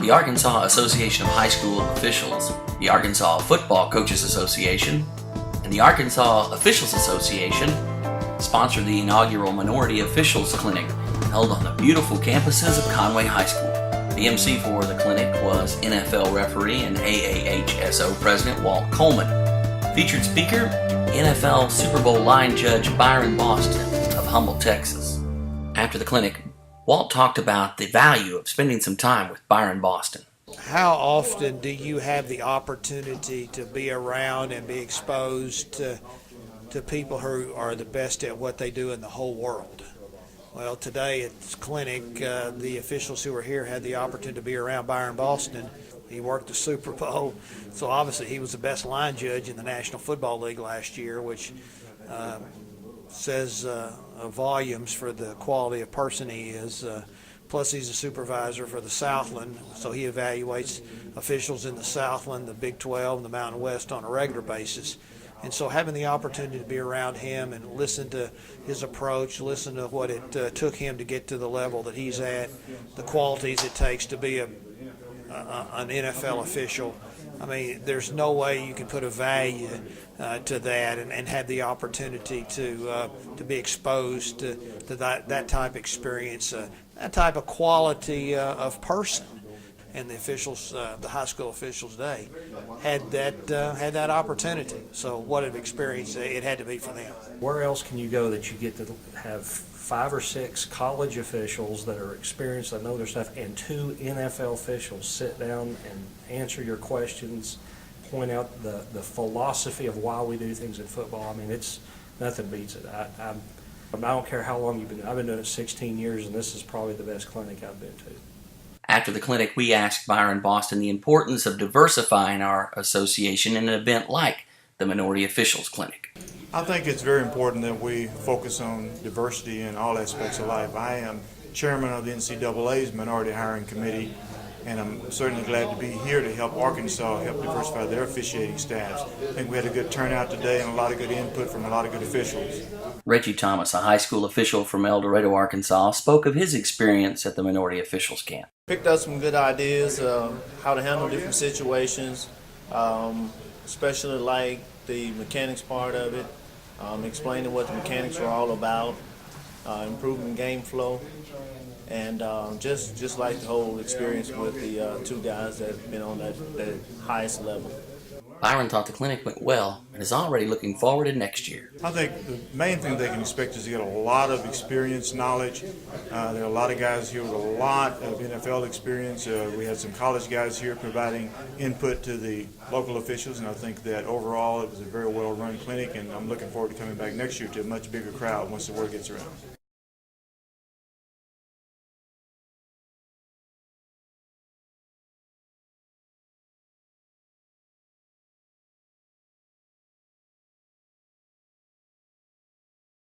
the Arkansas Association of High School Officials, the Arkansas Football Coaches Association, and the Arkansas Officials Association sponsored the inaugural Minority Officials Clinic held on the beautiful campuses of Conway High School. The MC for the clinic was NFL referee and AAHSO President Walt Coleman. Featured speaker, NFL Super Bowl line judge Byron Boston of Humble, Texas. After the clinic, Walt talked about the value of spending some time with Byron Boston. How often do you have the opportunity to be around and be exposed to people who are the best at what they do in the whole world? Well, today at this clinic, the officials who were here had the opportunity to be around Byron Boston. He worked the Super Bowl, so obviously he was the best line judge in the National Football League last year, which says volumes for the quality of person he is. Plus, he's a supervisor for the Southland, so he evaluates officials in the Southland, the Big 12, and the Mountain West on a regular basis. And so having the opportunity to be around him and listen to his approach, listen to what it took him to get to the level that he's at, the qualities it takes to be an NFL official. I mean, there's no way you can put a value to that and have the opportunity to be exposed to that type of experience, that type of quality of person. And the officials, the high school officials today, had that opportunity. So what an experience it had to be for them. Where else can you go that you get to have 5 or 6 college officials that are experienced, that know their stuff, and 2 NFL officials sit down and answer your questions, point out the philosophy of why we do things in football? I mean, it's nothing beats it. I don't care how long you've been. I've been doing it 16 years, and this is probably the best clinic I've been to. After the clinic, we asked Byron Boston the importance of diversifying our association in an event like the Minority Officials Clinic. I think it's very important that we focus on diversity in all aspects of life. I am chairman of the NCAA's Minority Hiring Committee, and I'm certainly glad to be here to help Arkansas help diversify their officiating staffs. I think we had a good turnout today and a lot of good input from a lot of good officials. Reggie Thomas, a high school official from El Dorado, Arkansas, spoke of his experience at the Minority Officials Camp. Picked up some good ideas how to handle different situations, especially like the mechanics part of it, explaining what the mechanics are all about, improving game flow, and just like the whole experience with the 2 guys that have been on that highest level. Byron thought the clinic went well and is already looking forward to next year. I think the main thing they can expect is to get a lot of experience, knowledge. There are a lot of guys here with a lot of NFL experience. We had some college guys here providing input to the local officials, and I think that overall it was a very well-run clinic, and I'm looking forward to coming back next year to a much bigger crowd once the word gets around.